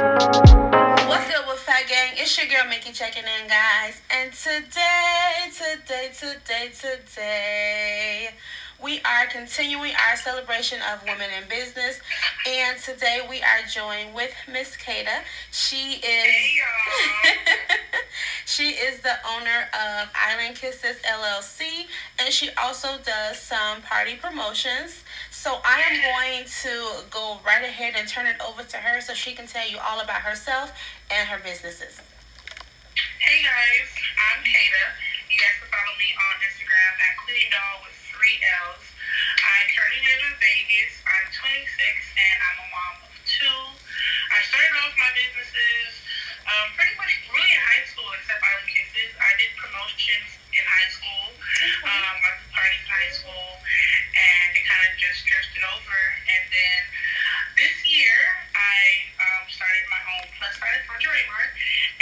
What's good with Fat Gang? It's your girl Mikki checking in, guys. And today, we are continuing our celebration of women in business. And today we are joined with Miss Kada. She is Hey y'all. she is the owner of Islandkissesllc, and she also does some party promotions. So I am going to go right ahead and turn it over to her so she can tell you all about herself and her businesses. Hey guys, I'm Kada. You guys can follow me on Instagram at Queen Doll with 3 L's. I currently live in Vegas. I'm 26 and I'm a mom of two. I started off my businesses pretty much really in high school, except Island Kisses. I did promotions in high school. I did parties in high school, and it kind of just drifted over. And then this year, I started my own plus size lingerie line,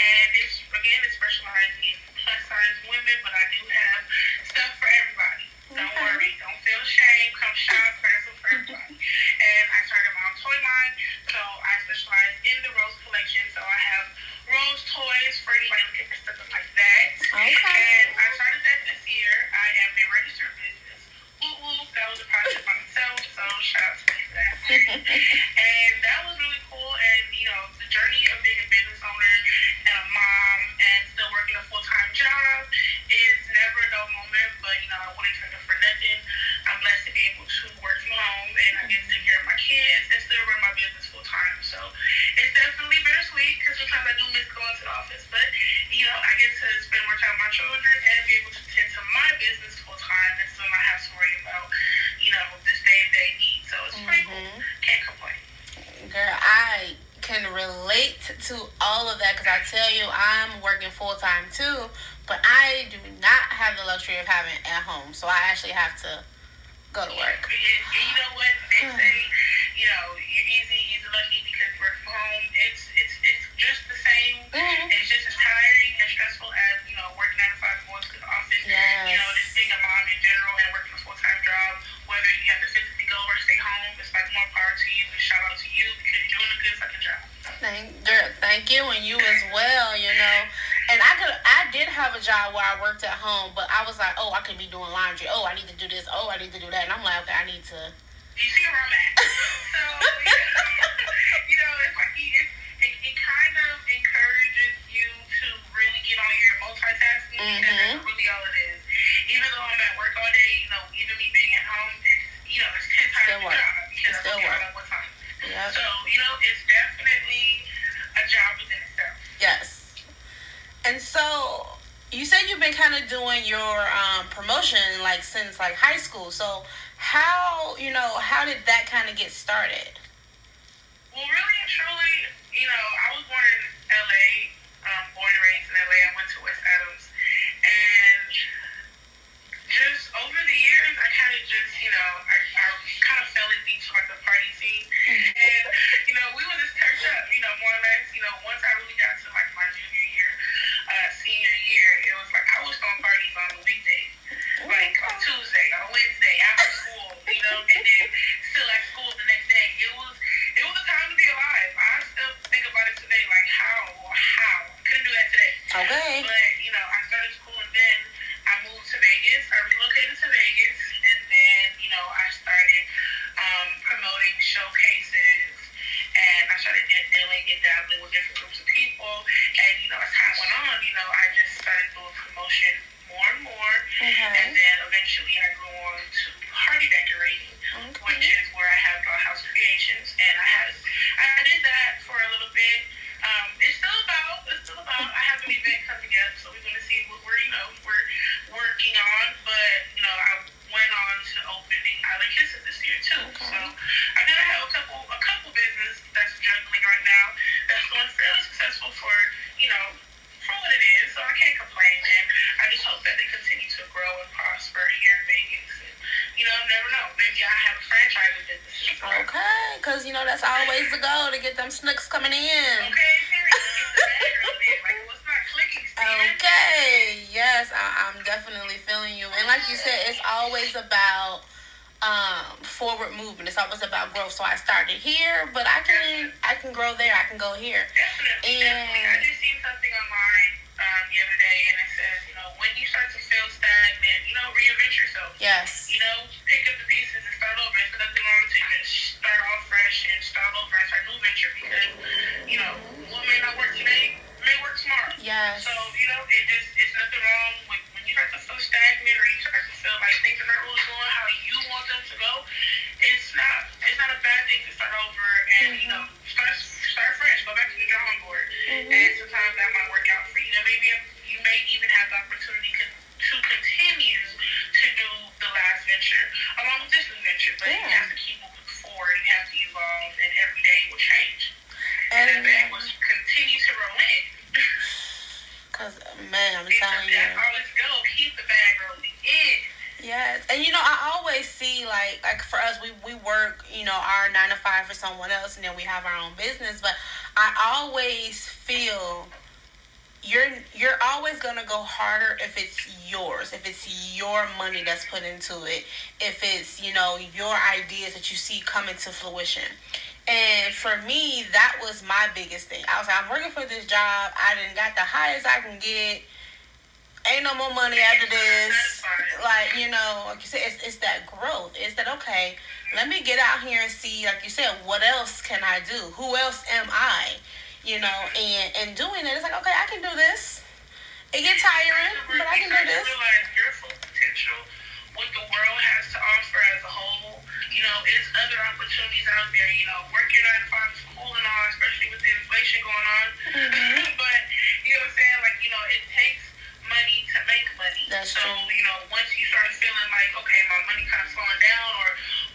and it's specializing in plus size women, but I do have stuff for everybody. Don't worry, don't feel ashamed. Come shop, grab some for everybody. And I started my own toy line, so I specialize in the Rose collection. So I have Rose toys for anybody looking for stuff like that. Okay. And I started that this year. I am a registered business. Woo woo, that was a project by myself, so shout out to me for that. And that was really cool. And the journey of being a business owner and a mom and still working a full-time job is never a dull moment. But I wouldn't trade it for nothing. I'm blessed to be able to work from home, and I get to take care of my kids and still run my business full-time. So it's definitely bittersweet because sometimes I do miss going to the office. But I get to spend more time with my children and be able to tend to my business full-time and still not have to worry about this day-to-day needs. So it's pretty cool. Can't complain. Girl, I can relate to all of that because I tell you, I'm working full time too, but I do not have the luxury of having it at home, so I actually have to go to work. And you know what they say? You're easy lucky because you work from home. It's just the same. It's just as tiring and stressful as working 9 to 5 going to the office. Yes. Just being a mom in general and working a full-time job, whether you have to physically go or stay home, it's like more power to you and shout out to you because you're doing a good fucking job. Thank you, and you as well. And I did have a job where I worked at home, but I was like, oh, I could be doing laundry. Oh, I need to do this. Oh, I need to do that. And I'm like, okay, I need to. You see where I'm at? So it's like it kind of encourages you to really get on your multitasking because that's really all it is. Even though I'm at work all day, even me being at home, it's 10 times the job because I'm working all at one time. Yep. So it's definitely a job within itself. Yes. And so you said you've been kind of doing your promotion since high school. So how did that kind of get started? Well, really and truly, I was born in LA, born and raised in LA. I went to West Adams, and just over the years, I kind of just, I kind of fell into the party scene, and we would just turn up, more or less. Once I really got to my junior year, senior year, it was like I was throwing parties on a weekday, like on Tuesday, on Wednesday, after school, and then still at school the next day. It was a time to be alive. I still think about it today, like how I couldn't do that today. Okay. But I started school and then I moved to Vegas. I relocated to Vegas, and then I started promoting showcases, and I started dealing and dabbling with different groups of people. And as time went on, I just started doing promotion more and more, and then eventually I grew on to party decorating, which is where I have Dollhouse Creations, and I did that for a little bit. It's still about. I have an event coming up, so we're gonna see what we're working on. But I went on to opening Island Kisses this year too. So I gotta have a couple business that's juggling right now that's going fairly successful for what it is. So I can't complain, and I just hope that they continue to grow and prosper here in Vegas. And never know. Maybe I have a franchise business. Okay, because that's always the goal, to get them snooks coming in. Okay, period. Get the bag rolling in. Like, what's not clicking, Steven? Okay, yes, I'm definitely feeling you. And like you said, it's always about forward movement. It's always about growth. So I started here, but I can grow there. I can go here. Definitely, definitely. I just seen something online the other day, and it says, when you start to feel stagnant, reinvent yourself. Yes. Pick up the pieces and start over. There's nothing wrong to just start off fresh and start over and start a new venture because, what may not work today may work tomorrow. Yes. So, it's nothing wrong with when you start to feel stagnant or you start to feel like things are not really going how you want them to go. It's not a bad thing to start over and, start fresh. Go back to the drawing board. And sometimes that might work out for you. Maybe you may even have the opportunity to continue to do the last venture along with this new venture. But you have to keep moving forward. You have to evolve, and every day will change. And that bag will continue to roll in. Because, man, I'm telling you. That's all. Let's go. Keep the bag rolling in. Yes. And, I always see, like for us, we work, our 9 to 5 for someone else, and then we have our own business. But I always feel you're always going to go harder if it's yours, if it's your money that's put into it, if it's, your ideas that you see coming to fruition. And for me, that was my biggest thing. I was like, I'm working for this job. I done got the highest I can get. Ain't no more money after this. Like, like you said, it's that growth. It's that, okay, let me get out here and see, like you said, what else can I do? Who else am I? And doing it, it's like, okay, I can do this. It gets tiring, but I can do this. Realize your full potential, what the world has to offer as a whole. There's other opportunities out there. Work your 9 to 5 is cool and all, especially with the inflation going on. But, you know what I'm saying? Like, it takes money to make money. That's so, true. Once you start feeling like, okay, my money kind of slowing down, or,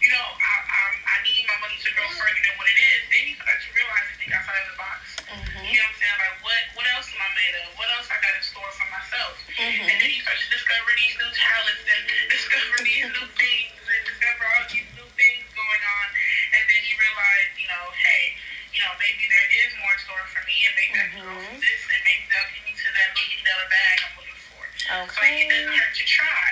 I need my money to grow further than what it is, then you start to realize you think outside of the box. You know what I'm saying? Like, what else am I made of? What else I got in store for myself? And then you start to discover these new talents and discover these new things and discover all these new things going on. And then you realize, hey, maybe there is more in store for me, and maybe I can grow from this, and maybe that'll get me to that $1 million bag I'm looking for. Okay. So it doesn't hurt to try.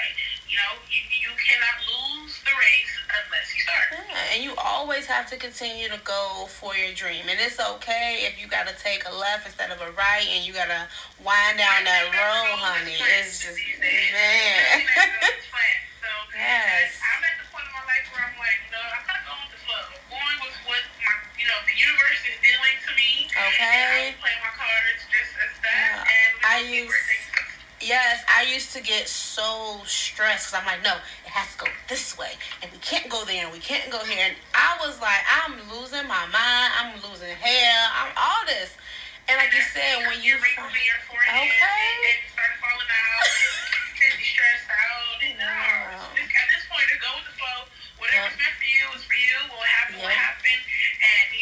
You cannot lose the race unless you start. Yeah, and you always have to continue to go for your dream. And it's okay if you got to take a left instead of a right, and you got to wind down that road, honey. It's just, man. So, yes. I'm at the point in my life where I'm like, I'm not going with the flow. I'm going with what the universe is dealing to me. Okay. And I play my cards just as that. And we where it takes us. Yes, I used to get so stressed because I'm like, no, it has to go this way, and we can't go there, and we can't go here. And I was like, I'm losing my mind. I'm losing hair. I'm all this. And like you said, when you wrinkle your forehead and start falling out and be stressed out, and at this point, to go with the flow. Whatever's meant for you is for you. What happened will happen, and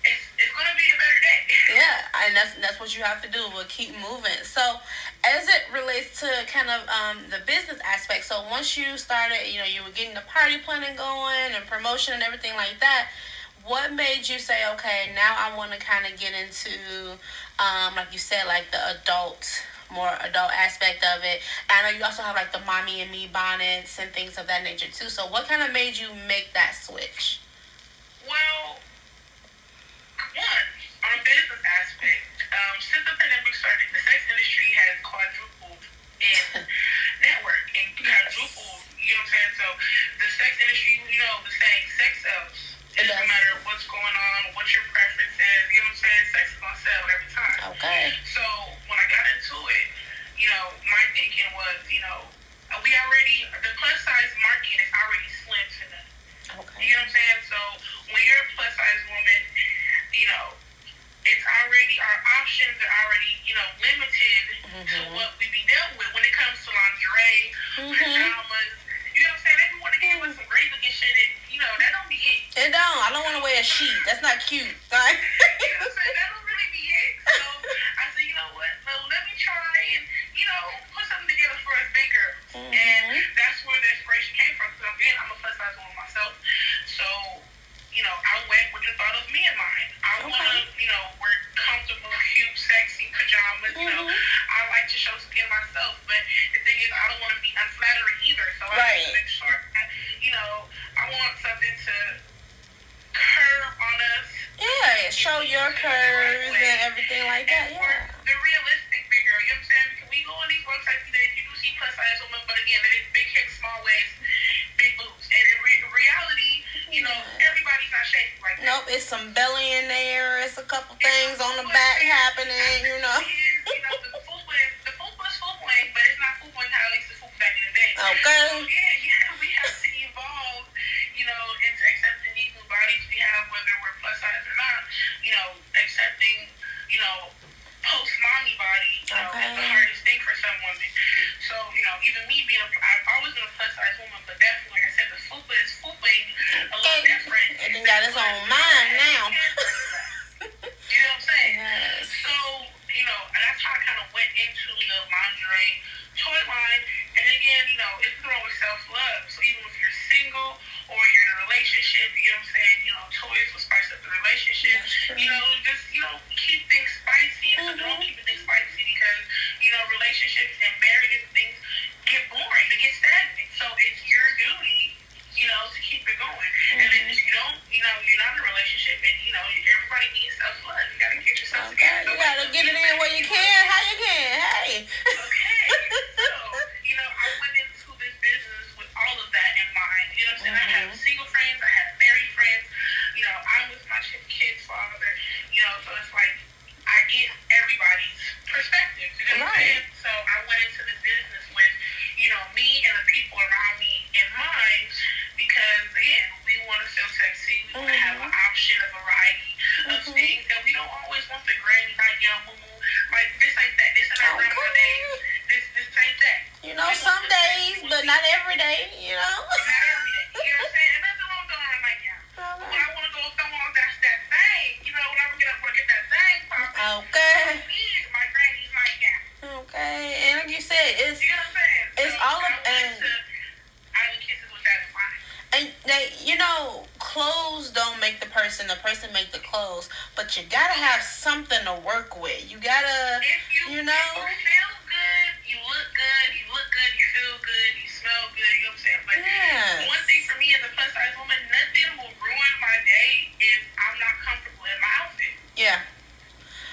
it's gonna be a better day. Yeah, and that's what you have to do. But keep moving. So, as it relates to kind of the business aspect, so once you started, you were getting the party planning going and promotion and everything like that. What made you say, okay, now I want to kind of get into, like you said, like the more adult aspect of it? And I know you also have like the mommy and me bonnets and things of that nature too. So what kind of made you make that switch? Well, one, on a business aspect, since the pandemic started, the sex industry has quadrupled in network and quadrupled, you know what I'm saying? So the sex industry, the saying, sex sells. It doesn't matter what's going on, what your preference is, you know what I'm saying? Sex is going to sell every time. Okay. So when I got into it, my thinking was, the plus size market is already slim to none. Okay. You know what I'm saying? So when you're a plus size woman, it's already, our options are already, limited to what we be dealt with when it comes to lingerie, pajamas. You know what I'm saying? They want to give us some great looking shit, and that don't be it. It don't. I don't want to wear a sheet. That's not cute. Right? You know what I'm saying? That don't really be it. So I said, you know what? So let me try and put something together for us big girls. And that's where the inspiration came from. Because again, I'm a plus size woman myself. So I went with the thought of me in mind. I want to wear comfortable, cute, sexy pajamas. I like to show skin myself, but the thing is, I don't want to be unflattering either. So I have to make sure that I your curves and everything like that. Yeah. The realistic figure, you know what I'm saying? Because we go on these websites today, you do see plus size women, but again, they're big hips, small waist, big boobs. And in reality, you know, everybody's not shaped like that. Nope, it's some belly in there. It's a couple things on the back happening, you know. The fupa is fupa, but it's not fupa how at least the fupa back in the day. Okay. So yeah, we have to evolve, you know, into accepting these new bodies we have, whether we're plus size or not. You know, accepting, you know, post-mommy body, you know, is the hardest thing for some women. So, you know, even me being I've always been a plus-size woman, but definitely, like I said, the fupa is fupaing a little different. It done got its own mind now. You know what I'm saying? Yes. So, you know, that's how I kind of went into the lingerie toy line. And again, you know, it's wrong with self-love. So even if you're single or you're in a relationship, you know what I'm saying, you know, toys will spice up the relationship. You know, just, you know, keep things spicy. And don't keep things spicy because, you know, relationships and marriage and things get boring. They get stagnant. So it's your duty, you know, to keep it going. And then if you don't, you know, you're not in a relationship and, you know, everybody needs self-love. You got to get yourself together. You got to get it in where you can, how you can. Hey. Okay. So, you know, I went into this business with all of that in mind. You know what I'm saying? I have single friends. I have married friends. You know, I'm with my kid's father. You know, so it's like I get everybody's perspective. You know what I'm saying? So I went into the business with, you know, me and the people around me in mind because, again, we want to feel sexy. We want to have an option, a variety of things that we don't always want the granny nightgown, moo-moo. Like, this ain't that. This ain't that grandma days. This ain't that. You know, some days, but not every day, you know? Not every day. You know what I'm saying? And nothing wrong with throwing on a nightgown. But when I want to go throw on that thing, you know, when I get up, want to get that thing popping. Okay. I need my granny's nightgown. Okay. And like you said, it's, you know what I'm saying? It's all of, and Island Kisses with that in mind. And they, you know, clothes don't make the person make the clothes. But you gotta have something to work with. You gotta, you know. If you feel good, you look good, you feel good, you smell good, you know what I'm saying? But one thing for me as a plus size woman, nothing will ruin my day if I'm not comfortable in my outfit. Yeah.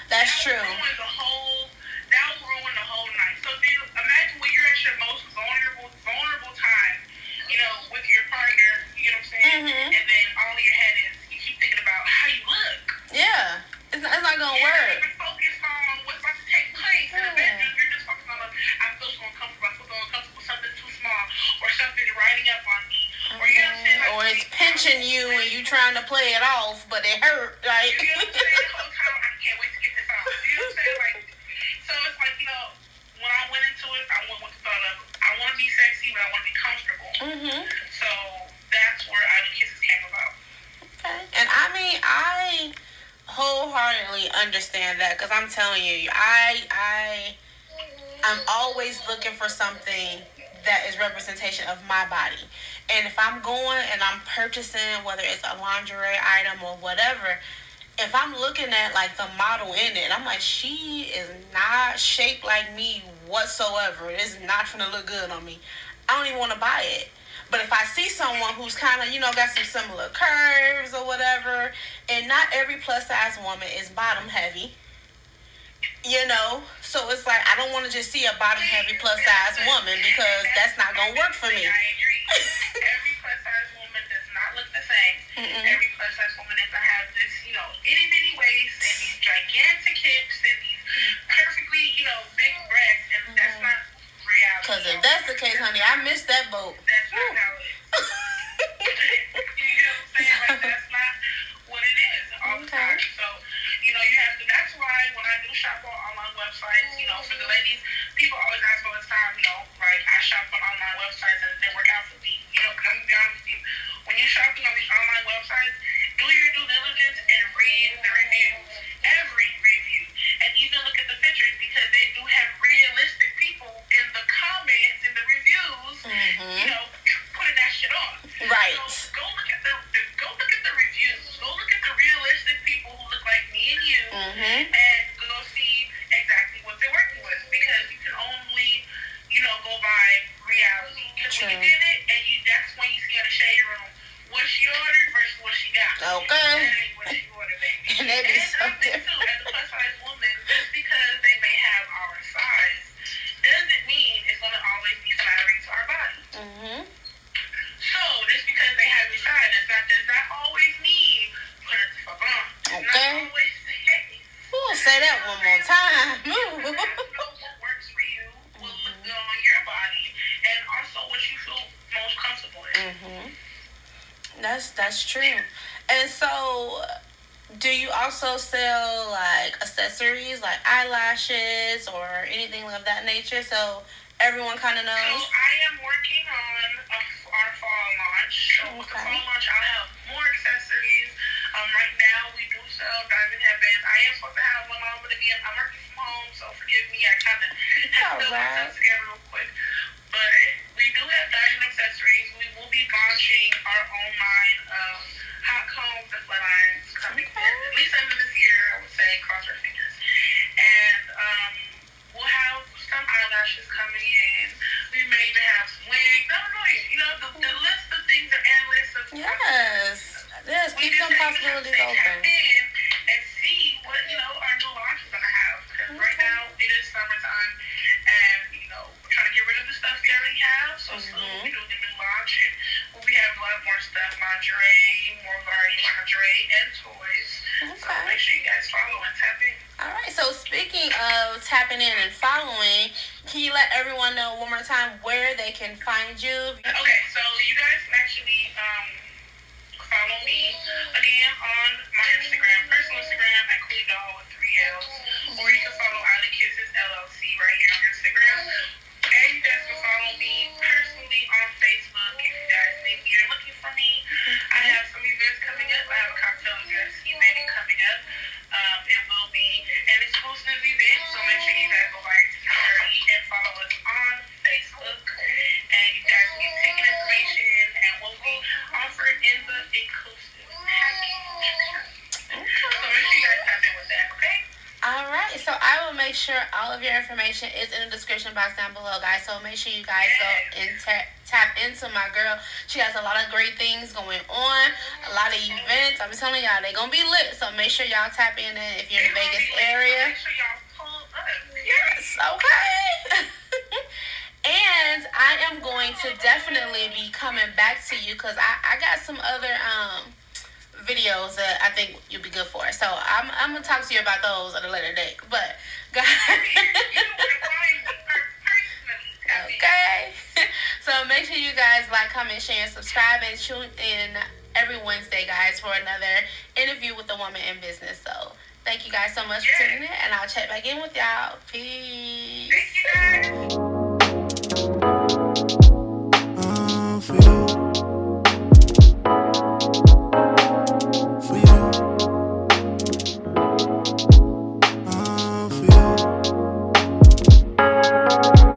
That's true. That will ruin the whole night. So imagine when you're at your most vulnerable time, you know, with your partner, you know what I'm saying? And then all in your head is you keep thinking about how you look. Yeah. It's not gonna work. You're not even focused on what's about to take place in the bedroom. You're just focused on I feel so uncomfortable, something too small, or something's riding up on me. Or you know what I'm saying? Like, or it's pinching you and you trying to play it off, but it hurt, right? You know what I'm saying? The whole time, I can't wait to get this off. You know what I'm saying? Like, so it's like, you know, when I went into it, I went with the thought of, I want to be sexy, but I want to be comfortable. So that's where Island Kisses came about. Okay. And I mean, I wholeheartedly understand that because I'm telling you, I'm always looking for something that is representation of my body. And if I'm going and I'm purchasing, whether it's a lingerie item or whatever, if I'm looking at like the model in it, I'm like, she is not shaped like me whatsoever. It is not gonna look good on me. I don't even want to buy it. But if I see someone who's kind of, you know, got some similar curves or whatever, and not every plus size woman is bottom heavy, you know, so it's like I don't want to just see a bottom heavy plus size woman because that's not gonna work for me. I agree. Every plus size woman does not look the same. Every plus size woman does not have this, you know, itty bitty waist and these gigantic hips and these perfectly, you know, big breasts, and that's not reality. Because if that's the case, honey, I missed that boat. That's not how it is. You know what I'm saying? Like, that's not what it is all the time. So, you know, you have to, that's why when I do shop on online websites, you know, for the ladies, people always ask all the time, you know, like, I shop on online websites and it didn't work out for me. You know, I'm going to be honest with you. When you're shopping on these online websites, do your due diligence and read the reviews. Every review. And even look at the pictures because they do have realistic people in the comments, in the reviews, you know, putting that shit on. Right. So go look at the reviews. Go look at the realistic people who look like me and you, and go see exactly what they're working with because you can only, you know, go by reality. Because when you did it, and that's when you see in the shade room, what's your Say that one more time. You have to know what works for you, what look good on your body, and also what you feel most comfortable in. That's true. And so, do you also sell like accessories, like eyelashes or anything of that nature? So everyone kind of So knows. I am working on our fall launch. So with the fall launch, I'll have more accessories. Right now, we do sell diamond headbands. I am supposed to have one on, but again, I'm working from home, so forgive me. I kind of have to put myself together real quick. But we do have diamond accessories. We will be launching our own line of hot combs and flat irons coming in, at least end of this year, I would say, cross our fingers. And we'll have some eyelashes coming in. We may even have some wigs. I don't know. You know, the list of things are endless. Yes, keep some possibilities open. Tap in and see what, our new launch is going to have. Because right now, it is summertime. And, we're trying to get rid of the stuff we already have. So soon we do the new launch. And we'll be having a lot more stuff. Lingerie, more variety of lingerie and toys. So make sure you guys follow and tap in. All right. So speaking of tapping in and following, can you let everyone know one more time where they can find you? Okay. So you guys can actually follow me again on my Instagram, personal Instagram at Queen Doll with 3 L's. Or you can follow Islandkissesllc right here on Instagram. And you guys can follow me personally on Facebook if you guys think you're looking for me. I have some events coming up. I have a cocktail event coming up. It will be an exclusive event, so make sure you guys go by your security and follow us on Facebook. And you guys can get ticket information and we'll be offered in the inclusive package. So make sure you guys tap in with that, okay? All right, so I will make sure all of your information is in the description box down below, guys. So make sure you guys go and tap into my girl. She has a lot of great things going on, a lot of events. I'm telling y'all, they're going to be lit. So make sure y'all tap in if you're in the Vegas area. Make sure y'all pull up. Yes, okay. And I am going to definitely be coming back to you because I got some other videos that I think you'll be good for. So I'm gonna talk to you about those at a later date. But guys, okay. So make sure you guys like, comment, share, and subscribe, and tune in every Wednesday, guys, for another interview with a woman in business. So thank you guys so much for tuning in, and I'll check back in with y'all. Peace. Thank you guys.